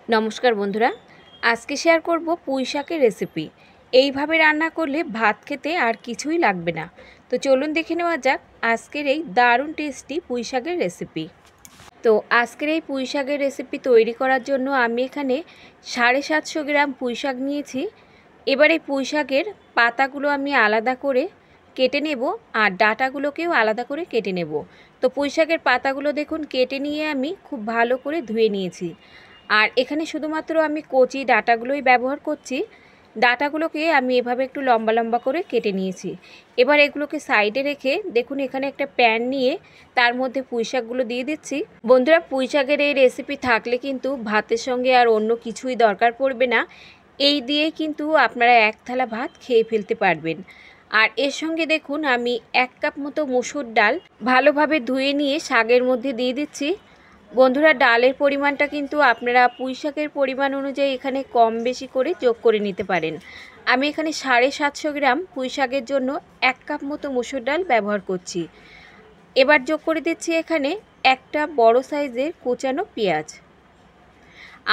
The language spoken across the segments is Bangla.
নমস্কার বন্ধুরা, আজকে শেয়ার করব পুঁই শাকের রেসিপি। এইভাবে রান্না করলে ভাত খেতে আর কিছুই লাগবে না। তো চলুন দেখে নেওয়া যাক আজকের এই দারুণ টেস্টি পুঁই শাকের রেসিপি। তো আজকের এই পুঁই শাকের রেসিপি তৈরি করার জন্য আমি এখানে 750 গ্রাম পুঁই শাক নিয়েছি। এবার এই পুঁই শাকের পাতাগুলো আমি আলাদা করে কেটে নেব আর ডাঁটাগুলোকেও আলাদা করে কেটে নেব। তো পুঁই শাকের পাতাগুলো দেখুন কেটে নিয়ে আমি খুব ভালো করে ধুয়ে নিয়েছি। আর এখানে শুধুমাত্র আমি কচি ডাঁটাগুলোই ব্যবহার করছি। ডাঁটাগুলোকে আমি এভাবে একটু লম্বা লম্বা করে কেটে নিয়েছি। এবার এগুলোকে সাইডে রেখে দেখুন এখানে একটা প্যান নিয়ে তার মধ্যে পুঁই শাকগুলো দিয়ে দিচ্ছি। বন্ধুরা, পুঁই শাকের এই রেসিপি থাকলে কিন্তু ভাতের সঙ্গে আর অন্য কিছুই দরকার পড়বে না। এই দিয়ে কিন্তু আপনারা এক থালা ভাত খেয়ে ফেলতে পারবেন। আর এর সঙ্গে দেখুন আমি 1 কাপ মতো মসুর ডাল ভালোভাবে ধুয়ে নিয়ে শাকের মধ্যে দিয়ে দিচ্ছি। বন্ধুরা, ডালের পরিমাণটা কিন্তু আপনারা পুঁই শাকের পরিমাণ অনুযায়ী এখানে কম বেশি করে যোগ করে নিতে পারেন। আমি এখানে 750 গ্রাম পুঁই শাকের জন্য 1 কাপ মতো মসুর ডাল ব্যবহার করছি। এবার যোগ করে দিচ্ছি এখানে একটা বড় সাইজের কোচানো পেঁয়াজ,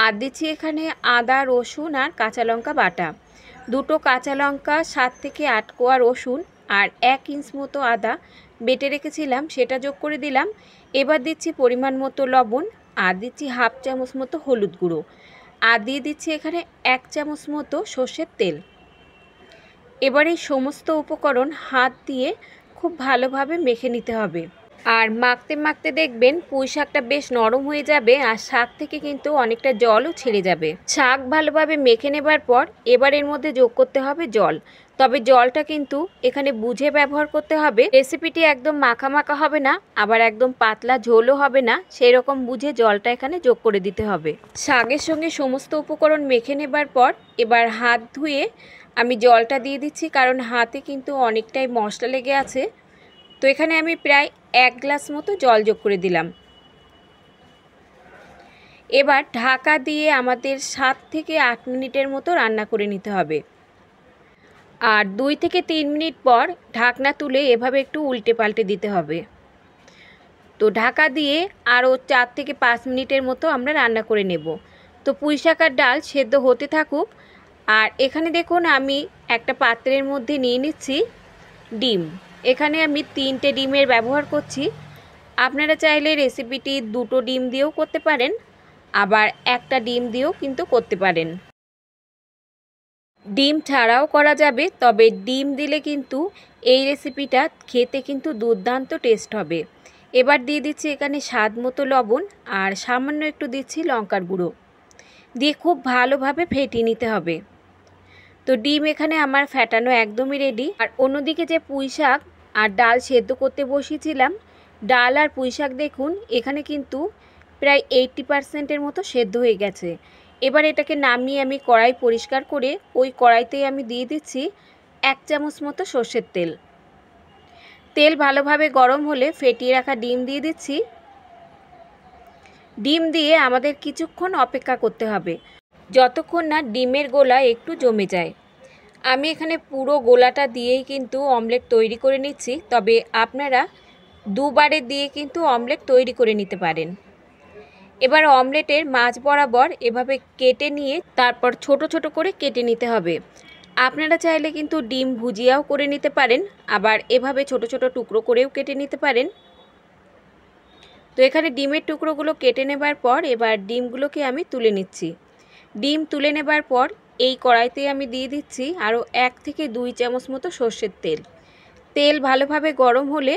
আর দিচ্ছি এখানে আদা, রসুন আর কাঁচা লঙ্কা বাটা, দুটো কাঁচা লঙ্কা, 7 থেকে 8 কোয়া রসুন আর 1 ইঞ্চ মতো আদা বেটে রেখেছিলাম সেটা যোগ করে দিলাম। এবার দিচ্ছি পরিমাণ মতো লবণ, আর দিচ্ছি হাফ চামচ মতো হলুদ গুঁড়ো, আর দিয়ে দিচ্ছি এখানে 1 চামচ মতো সর্ষের তেল। এবার এই সমস্ত উপকরণ হাত দিয়ে খুব ভালোভাবে মেখে নিতে হবে। আর মাখতে মাখতে দেখবেন পুঁই শাকটা বেশ নরম হয়ে যাবে আর শাক থেকে কিন্তু অনেকটা জলও ছেড়ে যাবে। শাক ভালোভাবে মেখে নেবার পর এবার এর মধ্যে যোগ করতে হবে জল। তবে জলটা কিন্তু এখানে বুঝে ব্যবহার করতে হবে। রেসিপিটি একদম মাখা মাখা হবে না, আবার একদম পাতলা ঝোলও হবে না, সেই রকম বুঝে জলটা এখানে যোগ করে দিতে হবে। শাকের সঙ্গে সমস্ত উপকরণ মেখে নেবার পর এবার হাত ধুয়ে আমি জলটা দিয়ে দিচ্ছি, কারণ হাতে কিন্তু অনেকটাই মশলা লেগে আছে। তো এখানে আমি প্রায় 1 গ্লাস মতো জল যোগ করে দিলাম। এবার ঢাকা দিয়ে আমাদের 7 থেকে 8 মিনিটের মতো রান্না করে নিতে হবে। আর 2 থেকে 3 মিনিট পর ঢাকনা তুলে এভাবে একটু উল্টে পাল্টে দিতে হবে। তো ঢাকা দিয়ে আরও 4 থেকে 5 মিনিটের মতো আমরা রান্না করে নেব। তো পুঁই শাক আর ডাল সেদ্ধ হতে থাকুক। আর এখানে দেখুন আমি একটা পাত্রের মধ্যে নিয়ে নিচ্ছি ডিম। এখানে আমি 3টে ডিমের ব্যবহার করছি। আপনারা চাইলে রেসিপিটি 2টো ডিম দিয়েও করতে পারেন, আবার একটা ডিম দিয়েও কিন্তু করতে পারেন। ডিম ছাড়াও করা যাবে, তবে ডিম দিলে কিন্তু এই রেসিপিটা খেতে কিন্তু দুর্দান্ত টেস্ট হবে। এবার দিয়ে দিচ্ছি এখানে স্বাদ মতো লবণ, আর সামান্য একটু দিচ্ছি লঙ্কার গুঁড়ো, দিয়ে খুব ভালোভাবে ফেটিয়ে নিতে হবে। তো ডিম এখানে আমার ফেটানো একদমই রেডি। আর অন্যদিকে যে পুঁই শাক আর ডাল সেদ্ধ করতে বসিয়েছিলাম, ডাল আর পুঁই শাক দেখুন এখানে কিন্তু প্রায় 80% মতো সেদ্ধ হয়ে গেছে। এবার এটাকে নামিয়ে আমি কড়াই পরিষ্কার করে ওই কড়াইতেই আমি দিয়ে দিচ্ছি 1 চামচ মতো সর্ষের তেল। তেল ভালোভাবে গরম হলে ফেটিয়ে রাখা ডিম দিয়ে দিচ্ছি। ডিম দিয়ে আমাদের কিছুক্ষণ অপেক্ষা করতে হবে, যতক্ষণ না ডিমের গোলা একটু জমে যায়। আমি এখানে পুরো গোলাটা দিয়েই কিন্তু অমলেট তৈরি করে নিচ্ছি, তবে আপনারা দুবারে দিয়ে কিন্তু অমলেট তৈরি করে নিতে পারেন। এবার অমলেটের মাঝ বরাবর এভাবে কেটে নিয়ে তারপর ছোট ছোট করে কেটে নিতে হবে। আপনারা চাইলে কিন্তু ডিম ভুজিয়াও করে নিতে পারেন, আবার এভাবে ছোট ছোট টুকরো করেও কেটে নিতে পারেন। তো এখানে ডিমের টুকরোগুলো কেটে নেবার পর এবার ডিমগুলোকে আমি তুলে নিচ্ছি। ডিম তুলে নেবার পর এই কড়াইতে আমি দিয়ে দিচ্ছি আরও 1 থেকে 2 চামচ মতো সর্ষের তেল। তেল ভালোভাবে গরম হলে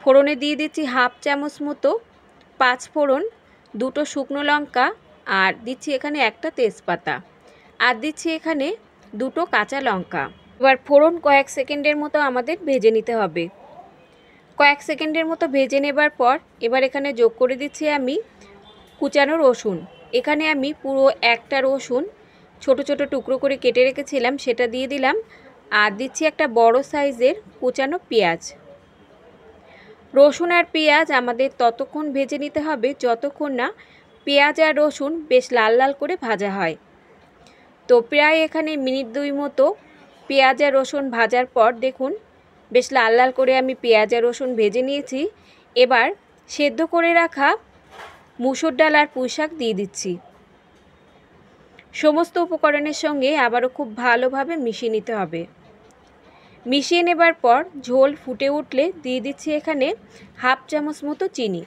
ফোড়নে দিয়ে দিচ্ছি হাফ চামচ মতো 5 ফোড়ন, 2টো শুকনো লঙ্কা, আর দিচ্ছি এখানে একটা তেজপাতা, আর দিচ্ছি এখানে 2টো কাঁচা লঙ্কা। এবার ফোড়ন কয়েক সেকেন্ডের মতো আমাদের ভেজে নিতে হবে। কয়েক সেকেন্ডের মতো ভেজে নেবার পর এবার এখানে যোগ করে দিচ্ছি আমি কুচানো রসুন। এখানে আমি পুরো একটা রসুন ছোট ছোট টুকরো করে কেটে রেখেছিলাম সেটা দিয়ে দিলাম, আর দিচ্ছি একটা বড় সাইজের কুচানো পেঁয়াজ। রসুন আর পেঁয়াজ আমাদের ততক্ষণ ভেজে নিতে হবে যতক্ষণ না পেঁয়াজ আর রসুন বেশ লাল লাল করে ভাজা হয়। তো প্রায় এখানে মিনিট 2 মতো পেঁয়াজ আর রসুন ভাজার পর দেখুন বেশ লাল লাল করে আমি পেঁয়াজ আর রসুন ভেজে নিয়েছি। এবার সেদ্ধ করে রাখা মুসুর ডাল আর পুঁই শাক দিয়ে দিচ্ছি। সমস্ত উপকরণের সঙ্গে আবারও খুব ভালোভাবে মিশিয়ে নিতে হবে। মিশিয়ে নেবার পর ঝোল ফুটে উঠলে দিয়ে দিচ্ছি এখানে হাফ চামচ মতো চিনি।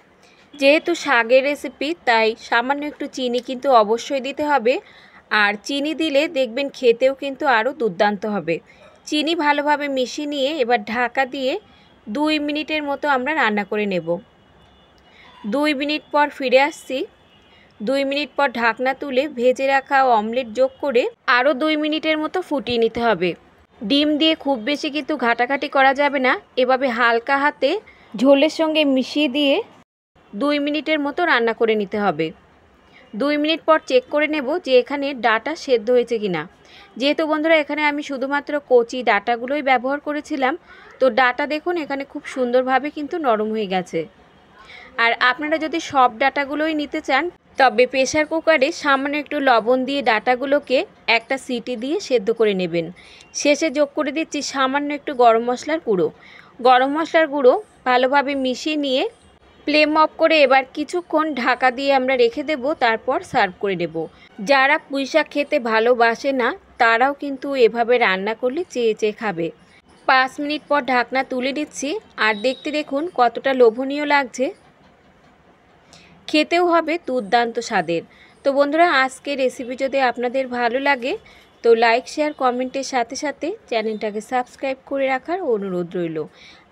যেহেতু শাকের রেসিপি তাই সামান্য একটু চিনি কিন্তু অবশ্যই দিতে হবে, আর চিনি দিলে দেখবেন খেতেও কিন্তু আরও দুর্দান্ত হবে। চিনি ভালোভাবে মিশিয়ে নিয়ে এবার ঢাকা দিয়ে 2 মিনিটের মতো আমরা রান্না করে নেব। 2 মিনিট পর ফিরে আসছি। 2 মিনিট পর ঢাকনা তুলে ভেজে রাখা অমলেট যোগ করে আরও 2 মিনিটের মতো ফুটিয়ে নিতে হবে। ডিম দিয়ে খুব বেশি কিন্তু ঘাটাঘাটি করা যাবে না, এভাবে হালকা হাতে ঝোলের সঙ্গে মিশিয়ে দিয়ে 2 মিনিটের মতো রান্না করে নিতে হবে। 2 মিনিট পর চেক করে নেব যে এখানে ডাটা সেদ্ধ হয়েছে কিনা। যেহেতু বন্ধুরা এখানে আমি শুধুমাত্র কচি ডাটাগুলোই ব্যবহার করেছিলাম, তো ডাটা দেখুন এখানে খুব সুন্দরভাবে কিন্তু নরম হয়ে গেছে। আর আপনারা যদি সব ডাটাগুলোই নিতে চান তবে প্রেসার কুকারে সামান্য একটু লবণ দিয়ে ডাটাগুলোকে একটা সিটি দিয়ে সেদ্ধ করে নেবেন। শেষে যোগ করে দিচ্ছি সামান্য একটু গরম মশলার গুঁড়ো। গরম মশলার গুঁড়ো ভালোভাবে মিশিয়ে নিয়ে ফ্লেম অফ করে এবার কিছুক্ষণ ঢাকা দিয়ে আমরা রেখে দেব, তারপর সার্ভ করে নেব। যারা পুঁইশাক খেতে ভালোবাসে না তারাও কিন্তু এভাবে রান্না করলে চেয়ে চেয়ে খাবে। 5 মিনিট পর ঢাকনা তুলে নিচ্ছি, আর দেখতে দেখুন কতটা লোভনীয় লাগছে, খেতেও হবে দুর্দান্ত স্বাদের। তো বন্ধুরা আজকের রেসিপি যদি আপনাদের ভালো লাগে তো লাইক শেয়ার কমেন্টের সাথে সাথে চ্যানেলটাকে সাবস্ক্রাইব করে রাখার অনুরোধ রইল।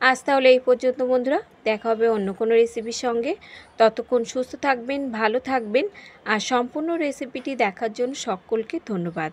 আজ তাহলে এই পর্যন্ত বন্ধুরা, দেখা হবে অন্য কোনো রেসিপির সঙ্গে। ততক্ষণ সুস্থ থাকবেন, ভালো থাকবেন, আর সম্পূর্ণ রেসিপিটি দেখার জন্য সকলকে ধন্যবাদ।